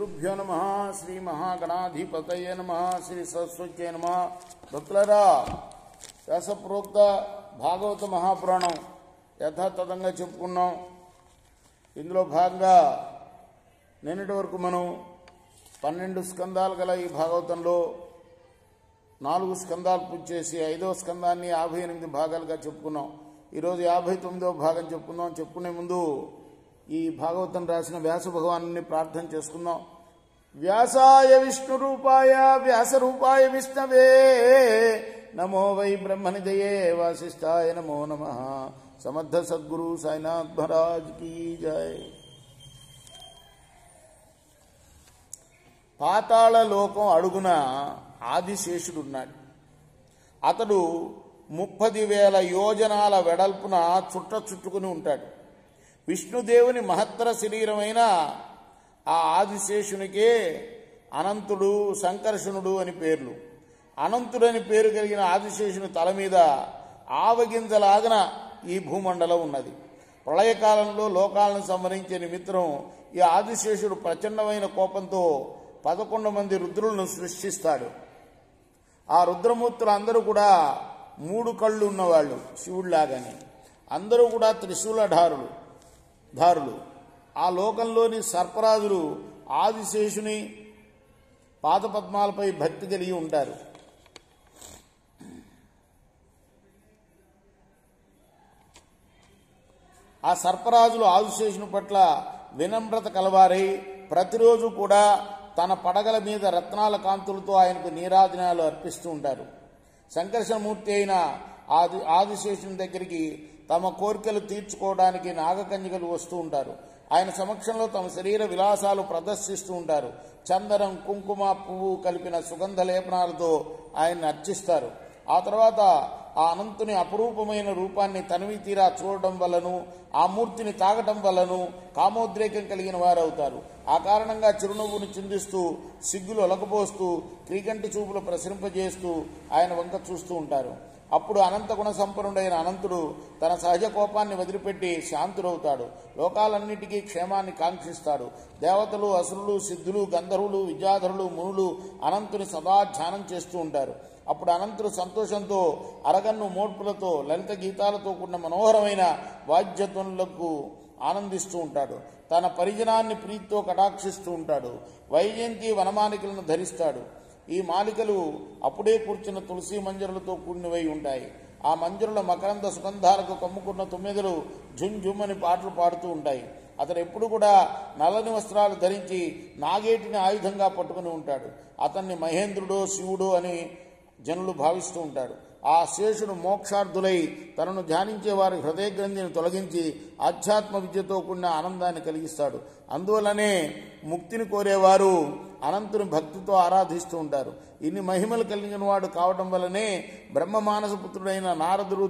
గురుభ్యో నమః. శ్రీ మహాగణాధిపతయే నమః. శ్రీ సరస్వత్యే నమః. భక్తులారా, వ్యాసప్రోక్త భాగవత మహాపురాణం యథాతథంగా చెప్పుకున్నాం. ఇందులో భాగంగా నిన్నటి వరకు మనం 12 స్కందాలు గల ఈ భాగవతంలో 4 స్కందాలు పూర్తి చేసి 5వ స్కందాన్ని 58 భాగాలుగా చెప్పుకున్నాం. ఈరోజు 59వ భాగం చెప్పుకుందాం. చెప్పుకునే ముందు ఈ భాగవతం రాసిన వ్యాస భగవాను ప్రార్థన చేసుకుందాం. వ్యాసాయ విష్ణు రూపాయ వ్యాస రూపాయ విష్ణవే నమో వై బ్రహ్మనిధయే వాసిష్ఠాయ నమో నమః. సమర్థ సద్గురు సాయినాథ్ మహారాజ్ కీ జై. పాతాళ లోకం అడుగున ఆదిశేషుడున్నాడు. అతడు 30,000 యోజనాల వెడల్పున చుట్టుకుని ఉంటాడు. విష్ణుదేవుని మహత్తర శరీరమైన ఆ ఆదిశేషునికే అనంతుడు, సంకర్షణుడు అని పేర్లు. అనంతుడని పేరు కలిగిన ఆదిశేషుని తల మీద ఆవగింజలాగన ఈ భూమండలం ఉన్నది. ప్రళయకాలంలో లోకాలను సంహరించే నిమిత్తం ఈ ఆదిశేషుడు ప్రచండమైన కోపంతో 11 మంది రుద్రులను సృష్టిస్తాడు. ఆ రుద్రమూర్తులు అందరూ కూడా 3 కళ్ళు ఉన్నవాళ్ళు, శివుడిలాగానే. అందరూ కూడా త్రిశూలధారులు. ఆ లోకంలోని సర్పరాజులు ఆదిశేషుని పాదపద్మాలపై భక్తి కలిగి ఉంటారు. ఆ సర్పరాజులు ఆదిశేషుని పట్ల వినమ్రత కలవారై ప్రతిరోజు కూడా తన పడగల మీద రత్నాల కాంతులతో ఆయనకు నీరాజనాలు అర్పిస్తూ ఉంటారు. సంకర్షణమూర్తి అయిన ఆదిశేషుని దగ్గరికి తమ కోరికలు తీర్చుకోవడానికి నాగకన్యకలు వస్తూ ఉంటారు. ఆయన సమక్షంలో తమ శరీర విలాసాలు ప్రదర్శిస్తూ ఉంటారు. చందనం, కుంకుమ, పువ్వు కలిపిన సుగంధ లేపనాలతో ఆయన్ని అర్చిస్తారు. ఆ తర్వాత ఆ అనంతుని అపురూపమైన రూపాన్ని తనివి తీరా చూడటం వల్లను, ఆ మూర్తిని తాగటం వల్లను కామోద్రేకం కలిగిన వారవుతారు. ఆ కారణంగా చిరునవ్వును చిందిస్తూ, సిగ్గులు ఒలకపోస్తూ, క్రీకంటి చూపులు ప్రసరింపజేస్తూ ఆయన వంక చూస్తూ ఉంటారు. అప్పుడు అనంత గుణ సంపన్నుడైన అనంతుడు తన సహజ కోపాన్ని వదిలిపెట్టి శాంతుడవుతాడు. లోకాలన్నిటికీ క్షేమాన్ని కాంక్షిస్తాడు. దేవతలు, అసురులు, సిద్ధులు, గంధర్వులు, విద్యాధరులు, మునులు అనంతుని సదా ధ్యానం చేస్తూ ఉంటారు. అప్పుడు అనంతుడు సంతోషంతో అరగన్ను మోడ్పులతో లలిత గీతాలతో కూడిన మనోహరమైన వాద్యధ్వనులకు ఆనందిస్తూ ఉంటాడు. తన పరిజనాన్ని ప్రీతితో కటాక్షిస్తూ ఉంటాడు. వైజయంతి వనమాలికలను ధరిస్తాడు. ఈ మాలికలు అప్పుడే కూర్చున్న తులసి మంజరులతో కూడినవై ఉంటాయి. ఆ మంజరుల మకరంద సుగంధాలకు కమ్ముకున్న తుమ్మెదలు ఝుంఝుమ్మని పాటలు పాడుతూ ఉంటాయి. అతడు ఎప్పుడు కూడా నల్లని వస్త్రాలు ధరించి నాగేటిని ఆయుధంగా పట్టుకుని ఉంటాడు. అతన్ని మహేంద్రుడో శివుడో అని జనులు భావిస్తూ ఉంటాడు. ఆ శేషుడు మోక్షార్థులై తనను ధ్యానించే వారి హృదయ గ్రంథిని తొలగించి ఆధ్యాత్మ విద్యతో కూడిన ఆనందాన్ని కలిగిస్తాడు. అందువల్లనే ముక్తిని కోరేవారు అనంతుని భక్తితో ఆరాధిస్తూ ఉంటారు. ఇన్ని మహిమలు కలిగిన వాడు కావడం వల్లనే బ్రహ్మ మానసపుత్రుడైన నారదుడు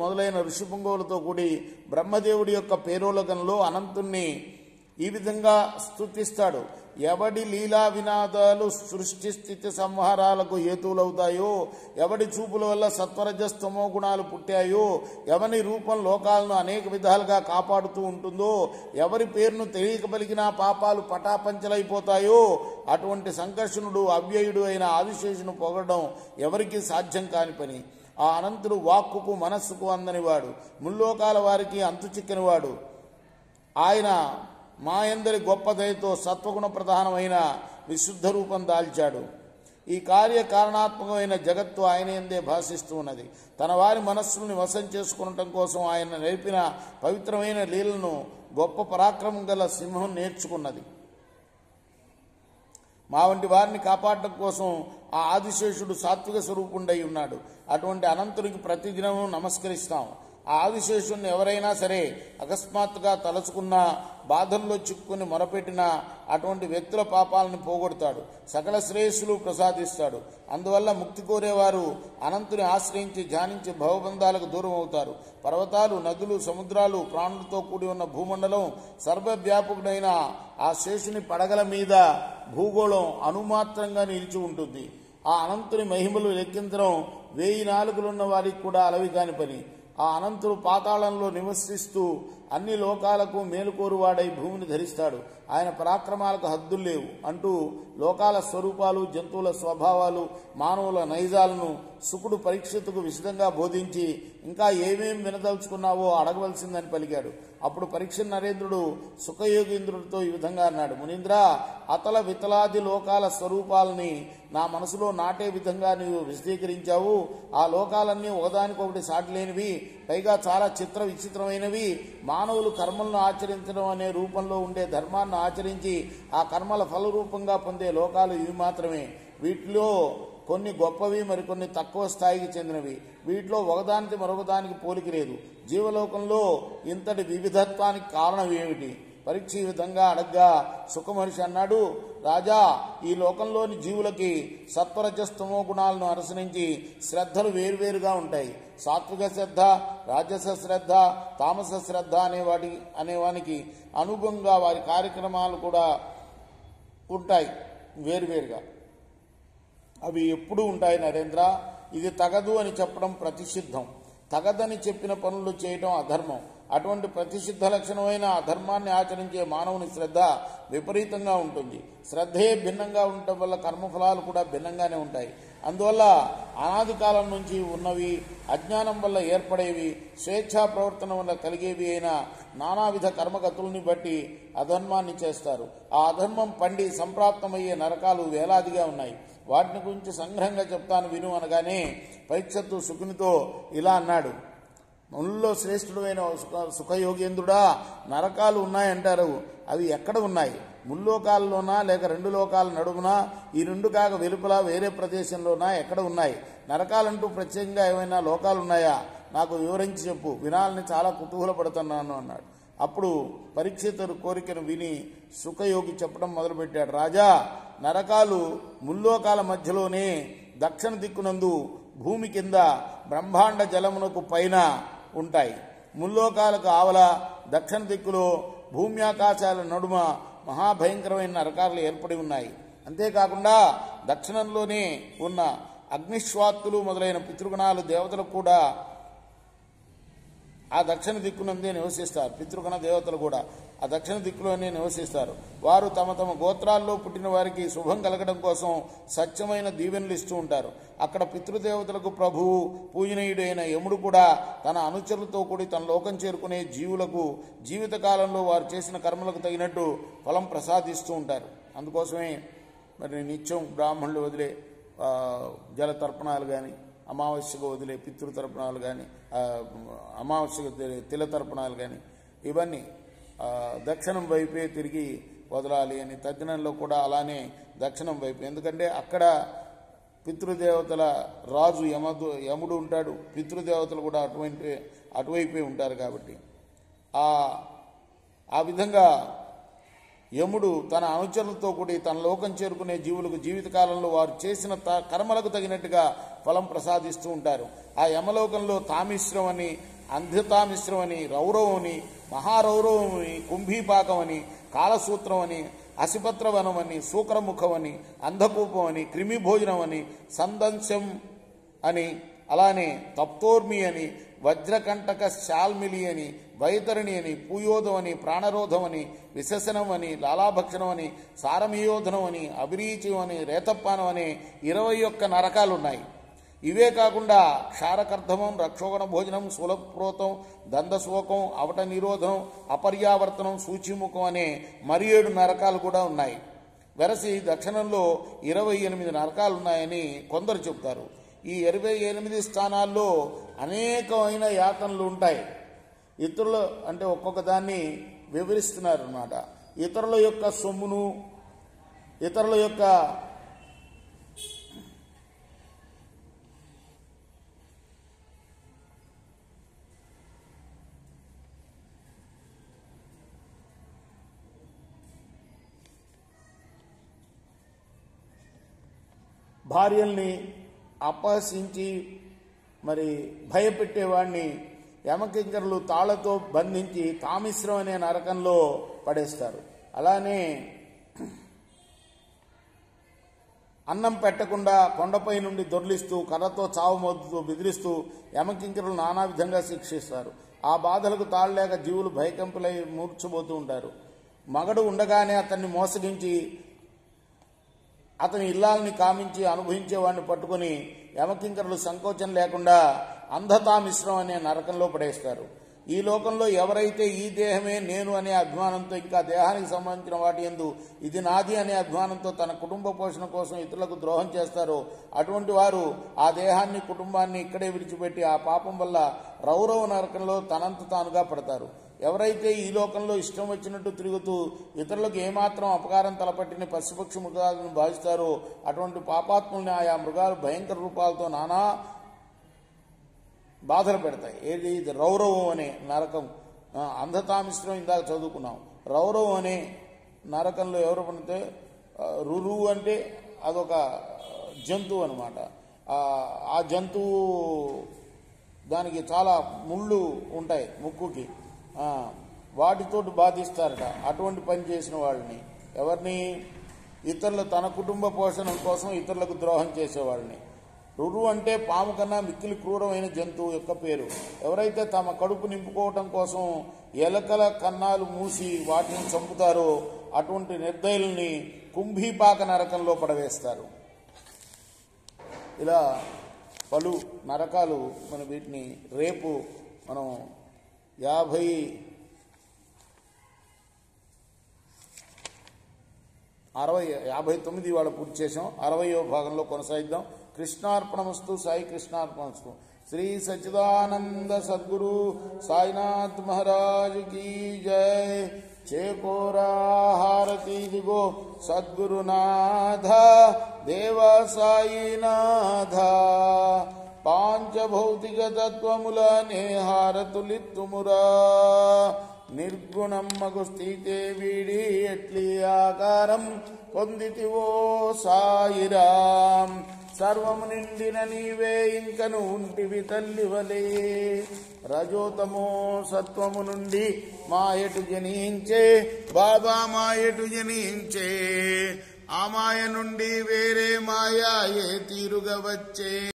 మొదలైన ఋషిపుంగవులతో కూడి బ్రహ్మదేవుడి యొక్క పేరోలగంలో అనంతుణ్ణి ఈ విధంగా స్తుతిస్తాడు. ఎవడి లీలా వినాదాలు సృష్టి స్థితి సంహారాలకు హేతువులవుతాయో, ఎవడి చూపుల వల్ల సత్వరజస్తమో గుణాలు పుట్టాయో, ఎవరి రూపం లోకాలను అనేక విధాలుగా కాపాడుతూ ఉంటుందో, ఎవరి పేరును తెలియక పలికినా పాపాలు పటాపంచలైపోతాయో, అటువంటి సంకర్షణుడు అవ్యయుడు అయిన ఆదిశేషును పొగడడం ఎవరికీ సాధ్యం కాని పని. ఆ అనంతుడు వాక్కుకు మనస్సుకు అందనివాడు, ముల్లోకాల వారికి అంతు చిక్కనివాడు. ఆయన మాయందరి గొప్ప దయతో సత్వగుణ ప్రధానమైన విశుద్ధ రూపం దాల్చాడు. ఈ కార్యకారణాత్మకమైన జగత్తు ఆయన యందే భాషిస్తూ ఉన్నది. తన వారి మనస్సులను వశం చేసుకునటం కోసం ఆయన నేర్పిన పవిత్రమైన లీలను గొప్ప పరాక్రమం గల సింహం నేర్చుకున్నది. మా వంటి వారిని కాపాడటం కోసం ఆ ఆదిశేషుడు సాత్విక స్వరూపుండై ఉన్నాడు. అటువంటి అనంతునికి ప్రతిదినము నమస్కరిస్తాం. ఆ ఆదిశేషుని ఎవరైనా సరే అకస్మాత్తుగా తలుచుకున్నా, బాధల్లో చిక్కుని మొరపెట్టినా అటువంటి వ్యక్తుల పాపాలను పోగొడతాడు, సకల శ్రేయస్సులు ప్రసాదిస్తాడు. అందువల్ల ముక్తి కోరేవారు అనంతుని ఆశ్రయించి ధ్యానించి భవబంధాలకు దూరం అవుతారు. పర్వతాలు, నదులు, సముద్రాలు, ప్రాణులతో కూడి ఉన్న భూమండలం, సర్వవ్యాపకుడైన ఆ శేషుని పడగల మీద భూగోళం అనుమాత్రంగా నిలిచి ఉంటుంది. ఆ అనంతుని మహిమలు లెక్కించడం 1000 నాలుకలున్న వారికి కూడా అలవి కాని పని. ఆ అనంతుడు పాతాళంలో నివసిస్తూ అన్ని లోకాలకు మేలుకోరువాడై భూమిని ధరిస్తాడు. ఆయన పరాక్రమాలకు హద్దులు లేవు అంటూ లోకాల స్వరూపాలు, జంతువుల స్వభావాలు, మానవుల నైజాలను శుకుడు పరీక్షితుకు విశదంగా బోధించి ఇంకా ఏమేం వినదలుచుకున్నావో అడగవలసిందని పలికాడు. అప్పుడు పరీక్ష నరేంద్రుడు సుఖయోగీంద్రుడితో ఈ విధంగా అన్నాడు: మునీంద్ర, అతల వితలాది లోకాల స్వరూపాలని నా మనసులో నాటే విధంగా నీవు విశదీకరించావు. ఆ లోకాలన్నీ ఒకదానికొకటి సాటిలేనివి, పైగా చాలా చిత్ర విచిత్రమైనవి. మానవులు కర్మలను ఆచరించడం అనే రూపంలో ఉండే ధర్మాన్ని ఆచరించి ఆ కర్మల ఫలరూపంగా పొందే లోకాలు ఇవి మాత్రమే. వీటిలో కొన్ని గొప్పవి, మరికొన్ని తక్కువ స్థాయికి చెందినవి. వీటిలో ఒకదానికి మరొకదానికి పోలిక లేదు. జీవలోకంలో ఇంతటి వివిధత్వానికి కారణం ఏమిటి? పరీక్ష ఈ విధంగా అడగ్గా సుఖమహర్షి అన్నాడు: రాజా, ఈ లోకంలోని జీవులకి సత్వరజస్తమో గుణాలను అనుసరించి శ్రద్ధలు వేరువేరుగా ఉంటాయి. సాత్విక శ్రద్ధ, రాజస శ్రద్ధ, తామస శ్రద్ధ అనేవానికి అనుగుణంగా వారి కార్యక్రమాలు కూడా ఉంటాయి వేరువేరుగా. అవి ఎప్పుడూ ఉంటాయి నరేంద్ర. ఇది తగదు అని చెప్పడం ప్రతిషిద్ధం. తగదని చెప్పిన పనులు చేయటం అధర్మం. అటువంటి ప్రతిషిద్ధ లక్షణమైన అధర్మాన్ని ఆచరించే మానవుని శ్రద్ధ విపరీతంగా ఉంటుంది. శ్రద్ధే భిన్నంగా ఉండటం వల్ల కర్మఫలాలు కూడా భిన్నంగానే ఉంటాయి. అందువల్ల అనాది కాలం నుంచి ఉన్నవి, అజ్ఞానం వల్ల ఏర్పడేవి, స్వేచ్ఛా ప్రవర్తన వల్ల కలిగేవి అయిన నానావిధ కర్మగతుల్ని బట్టి అధర్మాన్ని చేస్తారు. ఆ అధర్మం పండి సంప్రాప్తమయ్యే నరకాలు వేలాదిగా ఉన్నాయి. వాటిని గురించి సంగ్రహంగా చెప్తాను విను అనగానే పరీక్షత్తు శుకునితో ఇలా అన్నాడు: మునుల్లో శ్రేష్ఠుడైన సుఖయోగేంద్రుడా, నరకాలు ఉన్నాయంటారు. అవి ఎక్కడ ఉన్నాయి? ముల్లోకాల్లోనా, లేక రెండు లోకాల నడుమునా, ఈ రెండు కాక వెలుపల వేరే ప్రదేశంలోనా, ఎక్కడ ఉన్నాయి? నరకాలంటూ ప్రత్యేకంగా ఏమైనా లోకాలున్నాయా? నాకు వివరించి చెప్పు, వినాలని చాలా కుతూహలపడుతున్నాను అన్నాడు. అప్పుడు పరీక్షితుడు కోరికను విని సుఖయోగి చెప్పడం మొదలుపెట్టాడు: రాజా, నరకాలు ముల్లోకాల మధ్యలోనే దక్షిణ దిక్కునందు భూమి కింద బ్రహ్మాండ జలమునకు పైన ఉంటాయి. ముల్లోకాలకు ఆవల దక్షిణ దిక్కులో భూమ్యాకాశాల నడుమ మహాభయంకరమైన నరకాలు ఏర్పడి ఉన్నాయి. అంతేకాకుండా దక్షిణంలోనే ఉన్న అగ్నిశ్వాత్తులు మొదలైన పితృగణాలు దేవతలు కూడా ఆ దక్షిణ దిక్కునందే నివసిస్తారు. పితృగణ దేవతలు కూడా ఆ దక్షిణ దిక్కులోనే నివసిస్తారు. వారు తమ తమ గోత్రాల్లో పుట్టిన వారికి శుభం కలగడం కోసం సత్యమైన దీవెనలు ఇస్తూ ఉంటారు. అక్కడ పితృదేవతలకు ప్రభువు, పూజనీయుడైన యముడు కూడా తన అనుచరులతో కూడి తన లోకం చేరుకునే జీవులకు జీవితకాలంలో వారు చేసిన కర్మలకు తగినట్టు ఫలం ప్రసాదిస్తూ ఉంటారు. అందుకోసమే మరి నిత్యం బ్రాహ్మణులు వదిలే జలతర్పణాలు కానీ, అమావాస్యగా వదిలే పితృతర్పణాలు కానీ, అమావాస్యగా తిలతర్పణాలు కానీ, ఇవన్నీ దక్షిణం వైపే తిరిగి వదలాలి అని. తద్దినంలో కూడా అలానే దక్షిణం వైపు, ఎందుకంటే అక్కడ పితృదేవతల రాజు యముడు ఉంటాడు, పితృదేవతలు కూడా అటువైపే ఉంటారు. కాబట్టి ఆ విధంగా యముడు తన అనుచరులతో కూడి తన లోకం చేరుకునే జీవులకు జీవితకాలంలో వారు చేసిన కర్మలకు తగినట్టుగా ఫలం ప్రసాదిస్తూ ఉంటారు. ఆ యమలోకంలో తామిశ్రం అని, అంధతామిశ్రం అని, రౌరవం అని, మహారౌరవం అని, కుంభీపాకం అని, కాలసూత్రం అని, అసిపత్రవనం అని, శూక్రముఖం అని, అంధకూపం అని, క్రిమిభోజనం అని, సందంశం అని, అలానే తప్తోర్మి అని, వజ్రకంటక శాల్మిలి అని, వైతరిణి అని, పూయోధం అని, ప్రాణరోధం అని, విశసనం అని, లాలాభక్షణం అని, సారమీయోధనం అని, అభిరీచం అని, రేతప్పానం అనే 21 నరకాలున్నాయి. ఇవే కాకుండా క్షారకర్ధమం, రక్షోగణ భోజనం, సులభప్రోతం, దందశోకం, అవట నిరోధనం, అపర్యావర్తనం, సూచిముఖం అనే 7 నరకాలు కూడా ఉన్నాయి. వెరసి దక్షిణంలో 28 నరకాలున్నాయని కొందరు చెబుతారు. ఈ 28 స్థానాల్లో అనేకమైన యాతనలు ఉంటాయి. ఇతరులు అంటే ఒక్కొక్క దాన్ని వివరిస్తున్నారు అన్నమాట. ఇతరుల యొక్క సొమ్మును, ఇతరుల యొక్క భార్యల్ని అపహసించి మరి భయపెట్టేవాడిని యమకింకరులు తాళ్లతో బంధించి తామిశ్రం అనే నరకంలో పడేస్తారు. అలానే అన్నం పెట్టకుండా కొండపై నుండి దొర్లిస్తూ కర్రతో చావు మోదుతూ బెదిరిస్తూ యమకింకరులు నానా విధంగా శిక్షిస్తారు. ఆ బాధలకు తాళలేక జీవులు భయకంపులై మూర్ఛపోతూ ఉంటారు. మగడు ఉండగానే అతన్ని మోసగించి అతని ఇల్లాలని కామించి అనుభవించేవాడిని పట్టుకుని యమకింకరులు సంకోచం లేకుండా అంధతామిశ్రం అనే నరకంలో పడేస్తారు. ఈ లోకంలో ఎవరైతే ఈ దేహమే నేను అనే అభిమానంతో, ఇంకా దేహానికి సంబంధించిన వాటి యందు ఇది నాది అనే అభిమానంతో తన కుటుంబ పోషణ కోసం ఇతరులకు ద్రోహం చేస్తారో అటువంటి వారు ఆ దేహాన్ని కుటుంబాన్ని ఇక్కడే విడిచిపెట్టి ఆ పాపం వల్ల రౌరవ నరకంలో తనంత తానుగా పడతారు. ఎవరైతే ఈ లోకంలో ఇష్టం వచ్చినట్టు తిరుగుతూ ఇతరులకు ఏమాత్రం అపకారం తలపట్టిన పశుపక్షి మృగాలను భావిస్తారో అటువంటి పాపాత్ముల్ని ఆయా మృగాలు భయంకర రూపాలతో నానా బాధలు పెడతాయి. ఏది ఇది రౌరవం అనే నరకం. అంధతామిశ్రం ఇందాక చదువుకున్నాం. రౌరవం అనే నరకంలో ఎవరు పడితే రురువు అంటే అదొక జంతువు అనమాట. ఆ జంతువు దానికి చాలా ముళ్ళు ఉంటాయి ముక్కుకి, వాటితోటి బాధిస్తారట. అటువంటి పని చేసిన వాళ్ళని ఎవరిని? ఇతరులు తన కుటుంబ పోషణ కోసం ఇతరులకు ద్రోహం చేసేవాళ్ళని. రురు అంటే పాము కన్నా మిక్కిలి క్రూరమైన జంతువు యొక్క పేరు. ఎవరైతే తమ కడుపు నింపుకోవటం కోసం ఎలకల కన్నాలు మూసి వాటిని చంపుతారో అటువంటి నిర్దయుల్ని కుంభీపాక నరకంలో పడవేస్తారు. ఇలా పలు నరకాలు మన వీటిని రేపు మనం 59 ఇవాళ పూర్తి చేసాం. 60వ భాగంలో కొనసాగిద్దాం. కృష్ణార్పణమస్తు. సాయి కృష్ణార్పణమస్తు. శ్రీ సచ్చిదానంద సద్గురు సాయినాథ్ మహారాజ్ की जय. చేకోరా హారతి దిగో సద్గురునాథ దేవ సాయినాథ. పాంచభౌతిక తత్వములనే హారతులిత్తుమురా. నిర్గుణమ్మగు స్థితే వీడి ఎట్లి ఆకారం పొందితివో సాయిరాం. సర్వము నిండిన నీవే ఇంకను ఉంటివి తల్లివలే. రజోతమో సత్వము నుండి మాయటు జనించే బాబా మాయటు జనించే. ఆ మాయ నుండి వేరే మాయ ఏ తీరుగా వచ్చే.